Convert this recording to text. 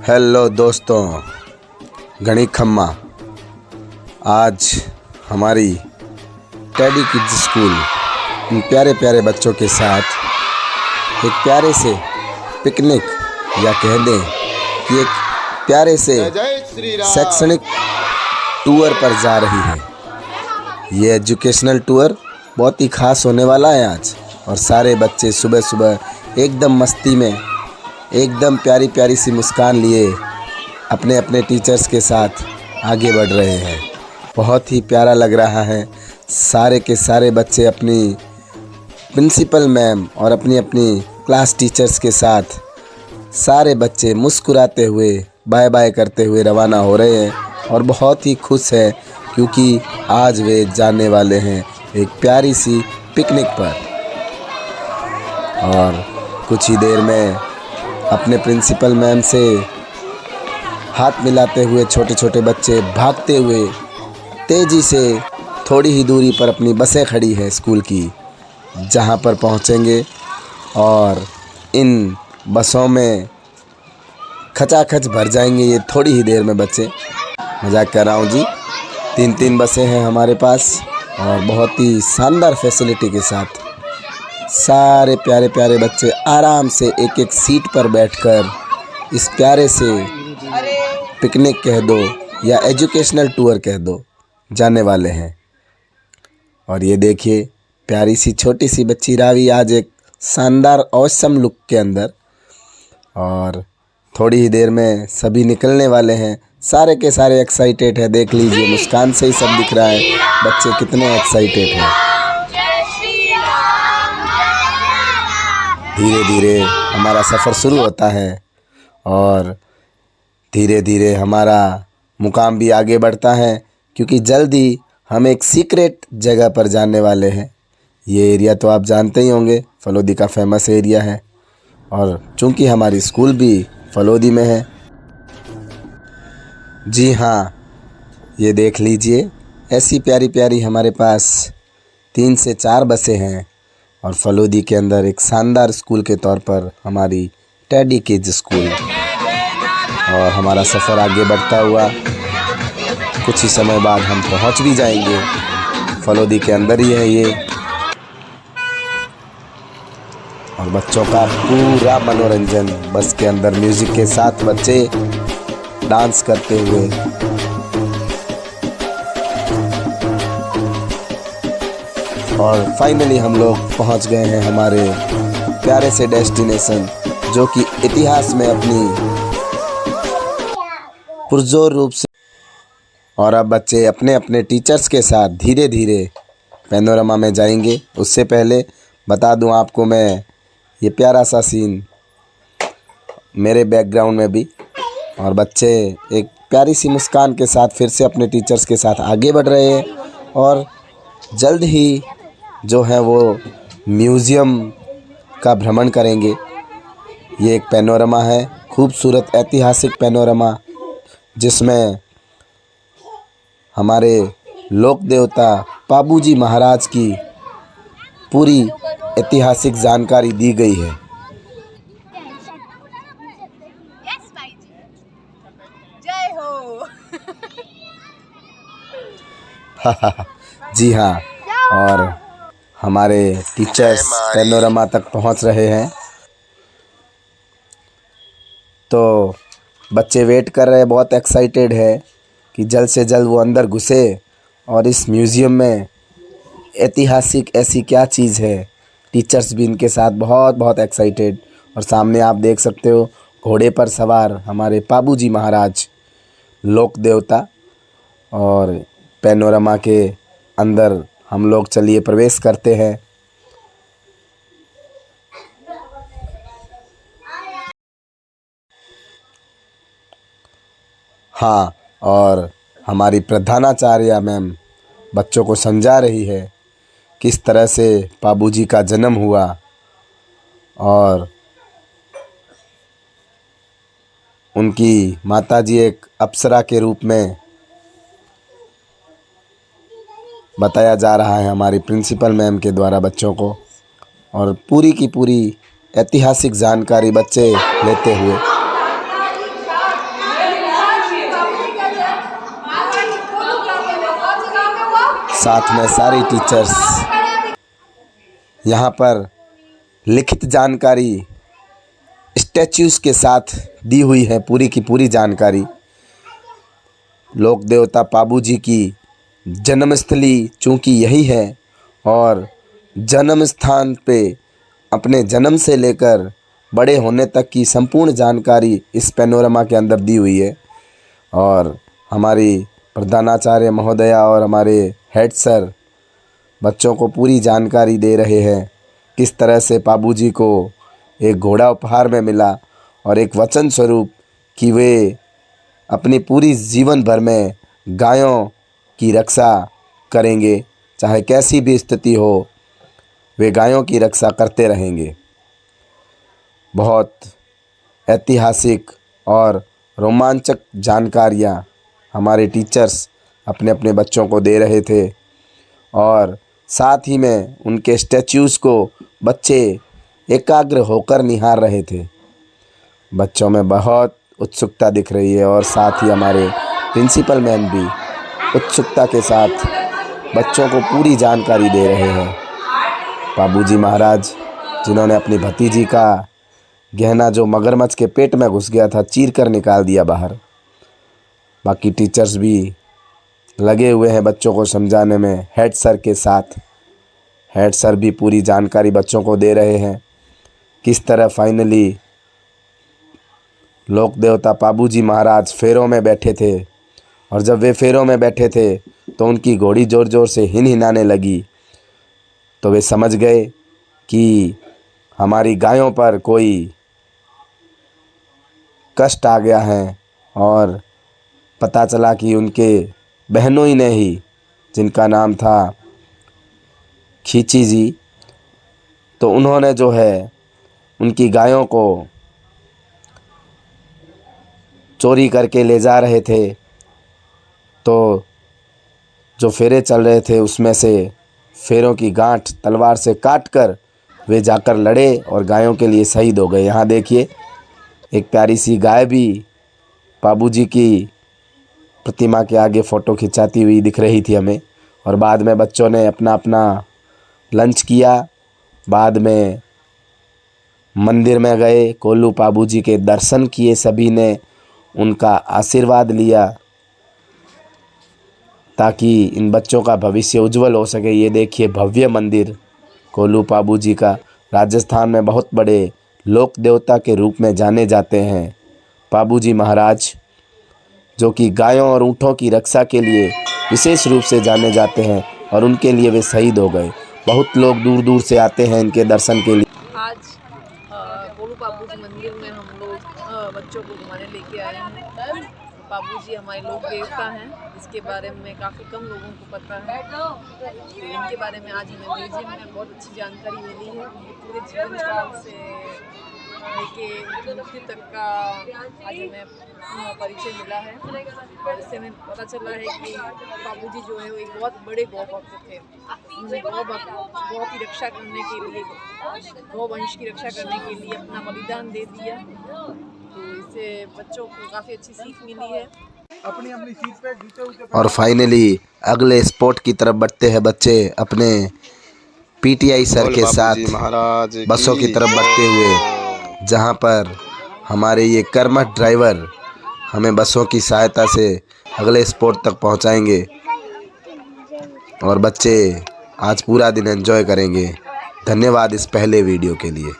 Hello दोस्तों, घणी खम्मा। आज हमारी टेडी किड्स स्कूल इन प्यारे प्यारे बच्चों के साथ एक प्यारे से पिकनिक या कह दें कि एक प्यारे से शैक्षणिक टूर पर जा रही है। ये एजुकेशनल टूर बहुत ही ख़ास होने वाला है आज। और सारे बच्चे सुबह सुबह एकदम मस्ती में, एकदम प्यारी प्यारी सी मुस्कान लिए अपने अपने टीचर्स के साथ आगे बढ़ रहे हैं। बहुत ही प्यारा लग रहा है। सारे के सारे बच्चे अपनी प्रिंसिपल मैम और अपनी अपनी क्लास टीचर्स के साथ सारे बच्चे मुस्कुराते हुए बाय बाय करते हुए रवाना हो रहे हैं और बहुत ही खुश हैं क्योंकि आज वे जाने वाले हैं एक प्यारी सी पिकनिक पर। और कुछ ही देर में अपने प्रिंसिपल मैम से हाथ मिलाते हुए छोटे छोटे बच्चे भागते हुए तेज़ी से थोड़ी ही दूरी पर अपनी बसें खड़ी हैं स्कूल की, जहां पर पहुंचेंगे और इन बसों में खचाखच भर जाएंगे ये थोड़ी ही देर में बच्चे। मजाक कर रहा हूँ जी। तीन बसें हैं हमारे पास और बहुत ही शानदार फैसिलिटी के साथ सारे प्यारे प्यारे बच्चे आराम से एक एक सीट पर बैठकर इस प्यारे से पिकनिक कह दो या एजुकेशनल टूर कह दो जाने वाले हैं। और ये देखिए प्यारी सी छोटी सी बच्ची रावी आज एक शानदार ऑसम लुक के अंदर। और थोड़ी ही देर में सभी निकलने वाले हैं। सारे के सारे एक्साइटेड है। देख लीजिए मुस्कान से ही सब दिख रहा है बच्चे कितने एक्साइटेड हैं। धीरे धीरे हमारा सफ़र शुरू होता है और धीरे धीरे हमारा मुकाम भी आगे बढ़ता है क्योंकि जल्दी हम एक सीक्रेट जगह पर जाने वाले हैं। ये एरिया तो आप जानते ही होंगे, फलोदी का फेमस एरिया है और चूंकि हमारी स्कूल भी फलोदी में है। जी हाँ, ये देख लीजिए ऐसी प्यारी प्यारी हमारे पास 3 से 4 बसें हैं और फलोदी के अंदर एक शानदार स्कूल के तौर पर हमारी टेडी किड्स स्कूल। और हमारा सफ़र आगे बढ़ता हुआ कुछ ही समय बाद हम पहुंच भी जाएंगे। फलोदी के अंदर ही है ये। और बच्चों का पूरा मनोरंजन बस के अंदर म्यूज़िक के साथ बच्चे डांस करते हुए। और फाइनली हम लोग पहुंच गए हैं हमारे प्यारे से डेस्टिनेशन, जो कि इतिहास में अपनी पुरजोर रूप से। और अब बच्चे अपने अपने टीचर्स के साथ धीरे धीरे पैनोरमा में जाएंगे। उससे पहले बता दूं आपको मैं, ये प्यारा सा सीन मेरे बैकग्राउंड में भी। और बच्चे एक प्यारी सी मुस्कान के साथ फिर से अपने टीचर्स के साथ आगे बढ़ रहे हैं और जल्द ही जो है वो म्यूज़ियम का भ्रमण करेंगे। ये एक पैनोरमा है, खूबसूरत ऐतिहासिक पैनोरमा, जिसमें हमारे लोक देवता पाबूजी महाराज की पूरी ऐतिहासिक जानकारी दी गई है। जय हो। जी हाँ, और हमारे टीचर्स पैनोरमा तक पहुंच रहे हैं तो बच्चे वेट कर रहे हैं, बहुत एक्साइटेड है कि जल्द से जल्द वो अंदर घुसे और इस म्यूज़ियम में ऐतिहासिक ऐसी क्या चीज़ है। टीचर्स भी इनके साथ बहुत बहुत एक्साइटेड। और सामने आप देख सकते हो घोड़े पर सवार हमारे पाबूजी महाराज लोक देवता। और पैनोरमा के अंदर हम लोग चलिए प्रवेश करते हैं। हाँ, और हमारी प्रधानाचार्य मैम बच्चों को समझा रही है किस तरह से पाबूजी का जन्म हुआ और उनकी माताजी एक अप्सरा के रूप में बताया जा रहा है हमारी प्रिंसिपल मैम के द्वारा बच्चों को। और पूरी की पूरी ऐतिहासिक जानकारी बच्चे लेते हुए साथ में सारी टीचर्स यहाँ पर लिखित जानकारी स्टैच्यूज़ के साथ दी हुई है, पूरी की पूरी जानकारी। लोक देवता पाबू जी की जन्मस्थली चूँकि यही है और जन्म स्थान पे अपने जन्म से लेकर बड़े होने तक की संपूर्ण जानकारी इस पैनोरमा के अंदर दी हुई है। और हमारी प्रधानाचार्य महोदया और हमारे हेड सर बच्चों को पूरी जानकारी दे रहे हैं किस तरह से पाबू जी को एक घोड़ा उपहार में मिला और एक वचन स्वरूप कि वे अपनी पूरी जीवन भर में गायों की रक्षा करेंगे, चाहे कैसी भी स्थिति हो वे गायों की रक्षा करते रहेंगे। बहुत ऐतिहासिक और रोमांचक जानकारियाँ हमारे टीचर्स अपने अपने बच्चों को दे रहे थे और साथ ही में उनके स्टैच्यूज़ को बच्चे एकाग्र होकर निहार रहे थे। बच्चों में बहुत उत्सुकता दिख रही है और साथ ही हमारे प्रिंसिपल मैम भी उत्सुकता के साथ बच्चों को पूरी जानकारी दे रहे हैं। पाबू जी महाराज जिन्होंने अपनी भतीजी का गहना जो मगरमच्छ के पेट में घुस गया था चीर कर निकाल दिया बाहर। बाकी टीचर्स भी लगे हुए हैं बच्चों को समझाने में हेड सर के साथ। हेड सर भी पूरी जानकारी बच्चों को दे रहे हैं किस तरह फाइनली लोक देवता पाबू जी महाराज फेरों में बैठे थे और जब वे फेरों में बैठे थे तो उनकी घोड़ी ज़ोर ज़ोर से हिनहिनाने लगी तो वे समझ गए कि हमारी गायों पर कोई कष्ट आ गया है और पता चला कि उनके बहनों ही ने ही, जिनका नाम था खींची जी, तो उन्होंने जो है उनकी गायों को चोरी करके ले जा रहे थे। तो जो फेरे चल रहे थे उसमें से फेरों की गांठ तलवार से काटकर वे जाकर लड़े और गायों के लिए शहीद हो गए। यहाँ देखिए एक प्यारी सी गाय भी पाबू जी की प्रतिमा के आगे फ़ोटो खिंचाती हुई दिख रही थी हमें। और बाद में बच्चों ने अपना अपना लंच किया, बाद में मंदिर में गए, कोल्लू पाबू जी के दर्शन किए, सभी ने उनका आशीर्वाद लिया ताकि इन बच्चों का भविष्य उज्जवल हो सके। ये देखिए भव्य मंदिर कोल्लू पाबू जी का, राजस्थान में बहुत बड़े लोक देवता के रूप में जाने जाते हैं पाबू जी महाराज, जो कि गायों और ऊँटों की रक्षा के लिए विशेष रूप से जाने जाते हैं और उनके लिए वे शहीद हो गए। बहुत लोग दूर दूर से आते हैं इनके दर्शन के लिए। आज कोल्लू पाबू जी मंदिर में हम लोग बच्चों को घुमाने लेके आए हैं। पाबू जी हमारे लोक देवता हैं, इसके बारे में काफ़ी कम लोगों को पता है। तो इनके बारे में आज हमें म्यूजियम में बहुत अच्छी जानकारी मिली है। पूरे जीवन काल से लेके मृत्यु तक का आज हमें परिचय मिला है और इससे हमें पता चला है कि पाबू जी जो है वो एक बहुत बड़े गौ भक्त थे। उन्होंने गौ की रक्षा करने के लिए, गौ वंश की रक्षा करने के लिए अपना बलिदान दे दिया। तो इससे बच्चों को काफ़ी अच्छी सीख मिली है। अपनी अपनी सीट पे जूते और फाइनली अगले स्पोर्ट की तरफ बढ़ते हैं बच्चे अपने पीटीआई सर के साथ बसों की तरफ बढ़ते हुए, जहां पर हमारे ये कर्मठ ड्राइवर हमें बसों की सहायता से अगले स्पोर्ट तक पहुंचाएंगे और बच्चे आज पूरा दिन एंजॉय करेंगे। धन्यवाद इस पहले वीडियो के लिए।